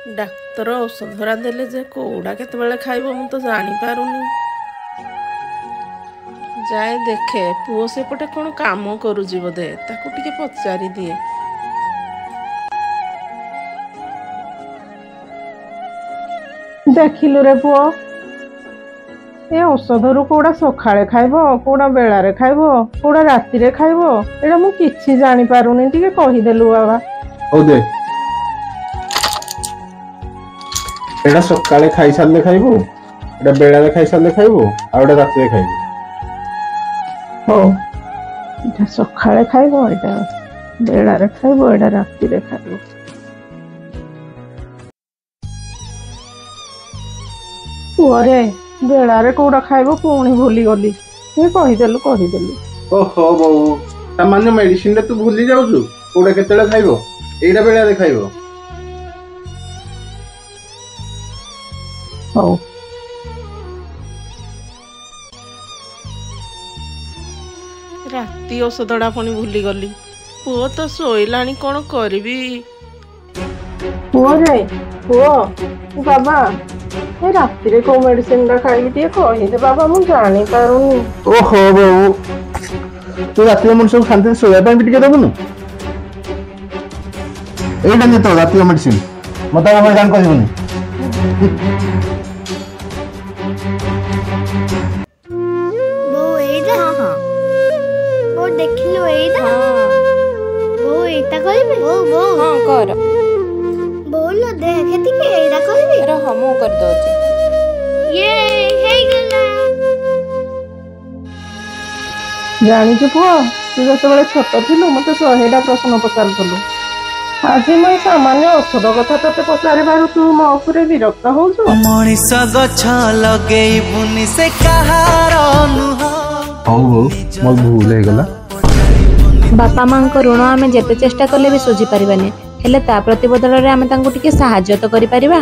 ଡାକ୍ତର ଔଷଧରା ଦେଲେ ଯେ କୋଉଟା କେତେବେଳେ ଖାଇବ ମୁଁ ତ ଜାଣିପାରୁନି। ଯାଏ ଦେଖେ ପୁଅ ସେପଟେ କ'ଣ କାମ କରୁଛି ବୋଧେ, ତାକୁ ଟିକେ ପଚାରି ଦିଏ। ଦେଖିଲୁ ରେ ପୁଅ, ଏ ଔଷଧରୁ କୋଉଟା ସକାଳେ ଖାଇବ, କୋଉଟା ବେଳାରେ ଖାଇବ, କୋଉଟା ରାତିରେ ଖାଇବ, ଏଇଟା ମୁଁ କିଛି ଜାଣିପାରୁନି, ଟିକେ କହିଦେଲୁ ବାବା। ହଉ ଦେ, ଏଇଟା ସକାଳେ ଖାଇସାରିଲେ ଖାଇବୁ, ଏଇଟା ବେଳାରେ ଖାଇସାରିଲେ ଖାଇବୁ, ଆଉ ଏଇଟା ରାତିରେ ଖାଇବୁ। ହଉ, ଏଇଟା ସକାଳେ ଖାଇବ, ଏଇଟା ବେଳାରେ ଖାଇବ, ଏଇଟା ରାତିରେ ଖାଇବ। ପୁଅରେ ବେଳାରେ କୋଉଟା ଖାଇବ ପୁଣି ଭୁଲିଗଲି, ତୁ କହିଦେଲୁ। ଓହୋ ବୋଉ, ସାମାନ୍ୟ ମେଡିସିନରେ ତୁ ଭୁଲି ଯାଉଛୁ କୋଉଟା କେତେବେଳେ ଖାଇବ, ଏଇଟା ବେଳାରେ ଖାଇବ। ହଉ। ରାତି ଔଷଧଟା ପୁଣି ଭୁଲିଗଲି। ପୁଅ ତ ଶୋଇଲାଣି, କ'ଣ କରିବି? ପୁଅ ବାବା, ଏ ରାତିରେ କୋଉ ମେଡିସିନ ଟା ଖାଇବି ଟିକେ କହିଦେ ବାବା, ମୁଁ ଜାଣିପାରୁନି। ଓହୋ ବୋଉ, ତୁ ରାତିରେ ମଣିଷକୁ ଶାନ୍ତିରେ ଶୋଇବା ପାଇଁ ବି ଟିକେ ଦେବୁନୁ। ଏଇଟା ନେ ତ ରାତିର ମେଡିସିନ, ମତେ ଆଉ ହଇରାଣ କରିବୁନି। ବୋଉ ଏଇଟା? ବୋଉ ଦେଖିଲୁ ଏଇଟା? ବୋଉ ଏଇଟା କରିବି? ବୋଉ ହଁ କର। ବୋଉ ଲୋ ଦେଖେ ଟିକେ ଏଇଟା କରିବି? ରହ ମୁଁ କରିଦଉଛି। ଇଏ ହେଇଗଲା। ଜାଣିଛୁ ପୁଅ, ତୁ ଯେତେବେଳେ ଛୋଟ ଥିଲୁ ମତେ 100ଟା ପ୍ରଶ୍ନ ପଚାରୁଥିଲୁ। ଆଜି ମୁଁ ସାମାନ୍ୟ ଔଷଧ କଥା ତତେ ପଚାରିବାରୁ ତୁ ମୋ ଉପରେ ବିରକ୍ତ ହଉଛୁ? ମଣିଷ ଗଛ ଲଗେଇବୁନି ସେ କାହାର ନୁହଁ। ହଉ ହଉ, ମୋର ଭୁଲ ହେଇଗଲା। ବାପା ମାଙ୍କ ଋଣ ଆମେ ଯେତେ ଚେଷ୍ଟା କଲେ ବି ଶୁଝି ପାରିବାନି, ହେଲେ ତା ପ୍ରତିବଦଳରେ ଆମେ ତାଙ୍କୁ ଟିକେ ସାହାଯ୍ୟ ତ କରିପାରିବା।